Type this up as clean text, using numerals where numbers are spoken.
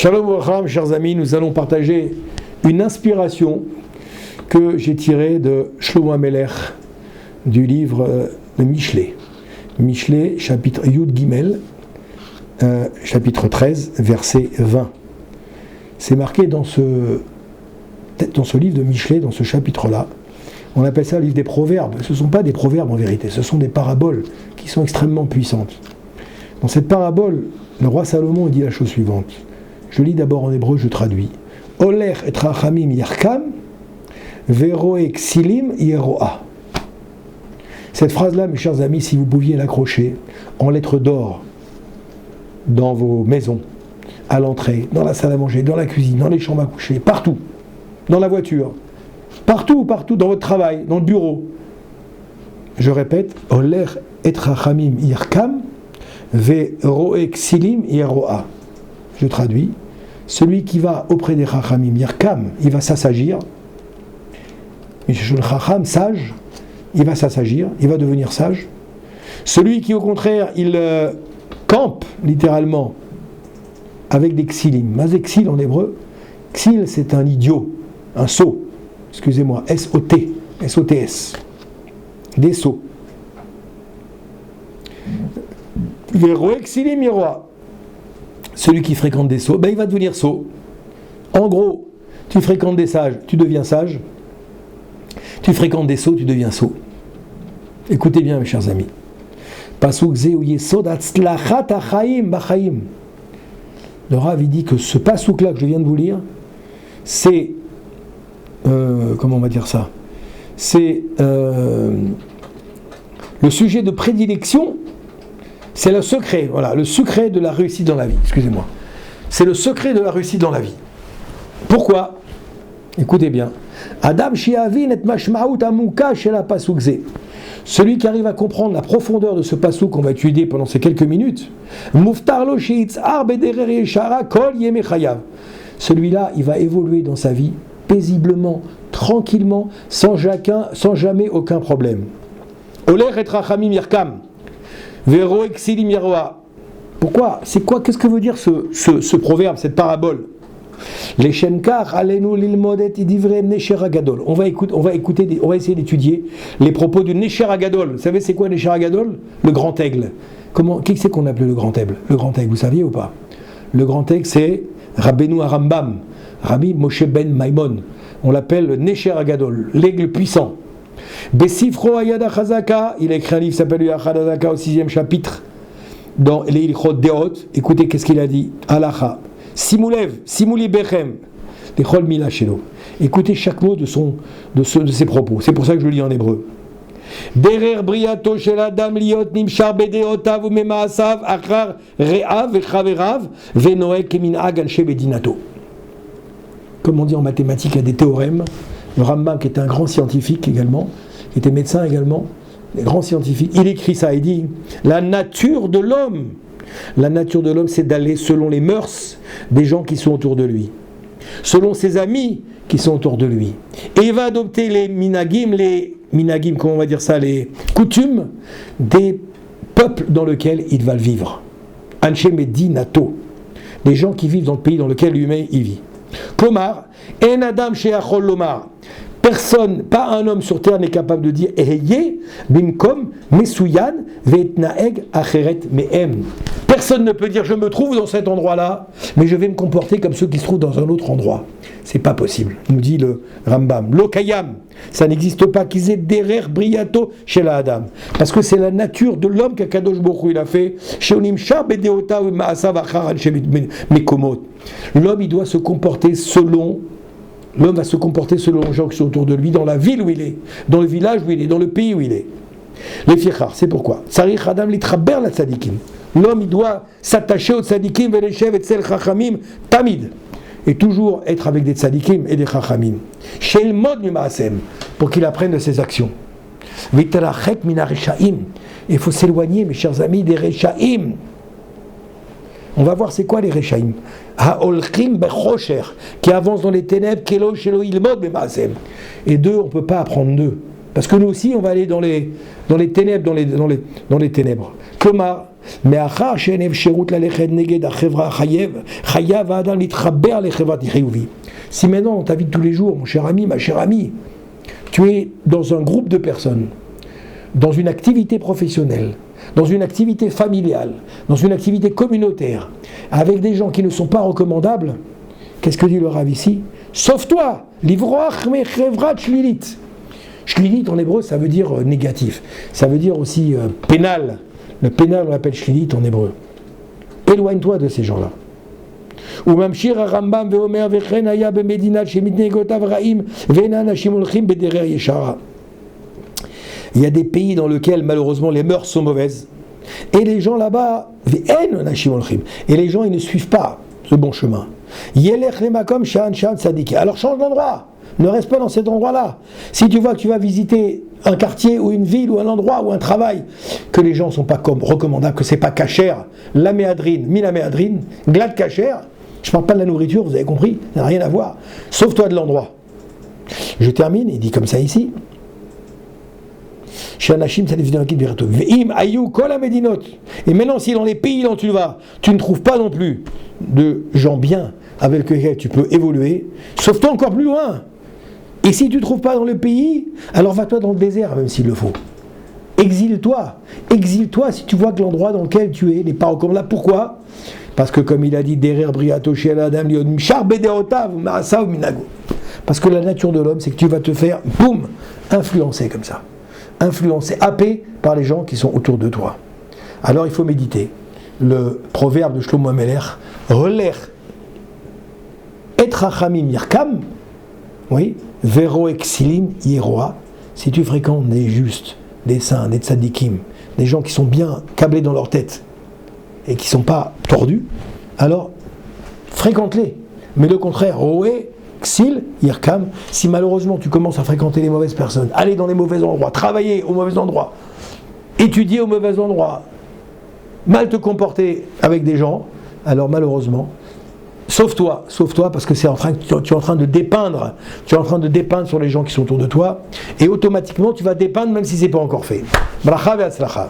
Shalom Aleichem, chers amis, nous allons partager une inspiration que j'ai tirée de Shlomo HaMelech, du livre de Mishlei. Mishlei, chapitre Yud Gimel, chapitre 13, verset 20. C'est marqué dans ce livre de Mishlei, dans ce chapitre-là. On appelle ça le livre des proverbes. Ce ne sont pas des proverbes en vérité, ce sont des paraboles qui sont extrêmement puissantes. Dans cette parabole, le roi Salomon dit la chose suivante. Je lis d'abord en hébreu, je traduis. Oler et rachamim yarkam, veroe ksilim yeroa. Cette phrase-là, mes chers amis, si vous pouviez l'accrocher en lettres d'or dans vos maisons, à l'entrée, dans la salle à manger, dans la cuisine, dans les chambres à coucher, partout, dans la voiture, partout, dans votre travail, dans le bureau. Je répète, Oler et rachamim yarkam, veroe ksilim yeroa. Je traduis, celui qui va auprès des Chachamim, Yarkam, il va s'assagir. Le Chacham, sage, il va s'assagir, il va devenir sage. Celui qui, au contraire, il campe, littéralement, avec des ksilim. Mazexil en hébreu, xil, c'est un idiot, un sot, excusez-moi, S-O-T, S-O-T-S, des sots. Veroe ksilim yeroa. Celui qui fréquente des sots, il va devenir sot. En gros, tu fréquentes des sages, tu deviens sage. Tu fréquentes des sots, tu deviens sot. Écoutez bien, mes chers amis. Pasuk zeu yesod hatzlachat hachaim bachaim. Le Rav dit que ce pasuk-là que je viens de vous lire, c'est comment on va dire ça ? C'est le sujet de prédilection. C'est le secret, voilà, le secret de la réussite dans la vie, excusez-moi. C'est le secret de la réussite dans la vie. Pourquoi ? Écoutez bien. Adam shiavin et mashmaout amuka shela pasuk ze. Celui qui arrive à comprendre la profondeur de ce pasuk qu'on va étudier pendant ces quelques minutes, muftar lo sheitzar bederer yeshara kol yemei chayav. Celui-là, il va évoluer dans sa vie paisiblement, tranquillement, sans jamais aucun problème. Oler et rachamim yarkam. Vero exilim yaroa. Pourquoi ? C'est quoi ? Qu'est-ce que veut dire ce proverbe, cette parabole ? Les shenkar alenu lilmodet idivre nesher agadol. On va essayer d'étudier les propos du nesher agadol. Vous savez c'est quoi nesher agadol ? Le grand aigle. Qui c'est qu'on appelait le grand aigle ? Le grand aigle, vous saviez ou pas ? Le grand aigle, c'est Rabbeinu Arambam, Rabbi Moshe ben Maimon. On l'appelle le nesher agadol, l'aigle puissant. Besifro Ayada Chazaka, il a écrit un livre qui s'appelle Yachad Hazaka au 6e chapitre, dans les Ilchot Deot. Écoutez, qu'est-ce qu'il a dit ? Alacha, Simulev, Simuli Bechem, les Chol Mila Shelo. Écoutez chaque mot de ses propos. C'est pour ça que je le lis en hébreu. Derer Briato Shel Adam Liot Nimshar Bedeotav Umemaasav Achar Re'av Vechaverav Venoe Kemin Agan Shebedinato. Comme on dit en mathématiques, il y a des théorèmes. Le Rambam, qui était un grand scientifique également, qui était médecin également, un grand scientifique, il écrit ça, il dit la nature de l'homme, c'est d'aller selon les mœurs des gens qui sont autour de lui, selon ses amis qui sont autour de lui. Et il va adopter les minagim, comment on va dire ça, les coutumes des peuples dans lesquels il va vivre. Anshe Medinato, des gens qui vivent dans le pays dans lequel lui-même il vit. Komar, en adam sheachol lomar. Personne, pas un homme sur terre n'est capable de dire Eheye, bimkom, mesuyan, ve'etnaeg, acheret, me'em. Personne ne peut dire je me trouve dans cet endroit-là, mais je vais me comporter comme ceux qui se trouvent dans un autre endroit. C'est pas possible, nous dit le Rambam. Lokayam, ça n'existe pas. Qu'ils aient derer briato chez la Adam. Parce que c'est la nature de l'homme qu'Akadosh Baruch Hu il a fait. L'homme, il doit se comporter selon. L'homme va se comporter selon les gens qui sont autour de lui, dans la ville où il est, dans le village où il est, dans le pays où il est. Les fichar, c'est pourquoi. Sarich Adam litraber la tzadikim. L'homme, il doit s'attacher aux tzadikim, ve'lechev etzel chachamim, tamid. Et toujours être avec des tzadikim et des chachamim. Shel mod mimaasem, pour qu'il apprenne de ses actions. Vitrachek mina rechaim. Il faut s'éloigner, mes chers amis, des rechaim. On va voir c'est quoi les rechaim. Ha'olchim bechosher, qui avancent dans les ténèbres, kelo shelo ilmod mimaasem. Et d'eux, on ne peut pas apprendre d'eux. Parce que nous aussi, on va aller dans les ténèbres, dans les ténèbres. Comment? Si maintenant, dans ta vie de tous les jours, mon cher ami, ma chère amie, tu es dans un groupe de personnes, dans une activité professionnelle, dans une activité familiale, dans une activité communautaire, avec des gens qui ne sont pas recommandables, qu'est-ce que dit le Rav ici? Sauve-toi! Livroach mechevrat shlilit. Shlilit en hébreu, ça veut dire négatif. Ça veut dire aussi pénal. Le pénal, on l'appelle shlilit en hébreu. Éloigne-toi de ces gens-là. וממשיך הרמב"ם ואומר וכן היה במדינה שמתנהגותיו רעים ואין האנשים הולכים בדרך ישרה. Il y a des pays dans lesquels malheureusement les mœurs sont mauvaises et les gens là-bas ואין אנשים הולכים et les gens ils ne suivent pas ce bon chemin. ילך למקום שאין שם צדיקים. Alors change d'endroit. Ne reste pas dans cet endroit-là. Si tu vois que tu vas visiter un quartier ou une ville ou un endroit ou un travail, que les gens ne sont pas comme recommandables, que c'est pas cachère, la méadrine, glad cachère, je ne parle pas de la nourriture, vous avez compris, ça n'a rien à voir. Sauve-toi de l'endroit. Je termine, il dit comme ça ici. Et maintenant, si dans les pays dont tu vas, tu ne trouves pas non plus de gens bien avec lesquels tu peux évoluer, sauve-toi encore plus loin. Et si tu ne trouves pas dans le pays, alors va-toi dans le désert, même s'il le faut. Exile-toi si tu vois que l'endroit dans lequel tu es n'est pas recommandable. Pourquoi? Parce que comme il a dit, parce que la nature de l'homme, c'est que tu vas te faire, boum, influencer comme ça. Influencer, happé par les gens qui sont autour de toi. Alors il faut méditer. Le proverbe de Shlomo Amelech, relève et rachamim yirkam, oui, vero exilim yeroa. Si tu fréquentes des justes, des saints, des tzadikim, des gens qui sont bien câblés dans leur tête et qui ne sont pas tordus, alors fréquente-les. Mais le contraire, roé, xil, yirkam, si malheureusement tu commences à fréquenter les mauvaises personnes, aller dans les mauvais endroits, travailler aux mauvais endroits, étudier aux mauvais endroits, mal te comporter avec des gens, alors malheureusement, sauve-toi parce que tu es en train de dépeindre sur les gens qui sont autour de toi, et automatiquement tu vas dépeindre même si ce n'est pas encore fait. Bracha ve'atzlacha.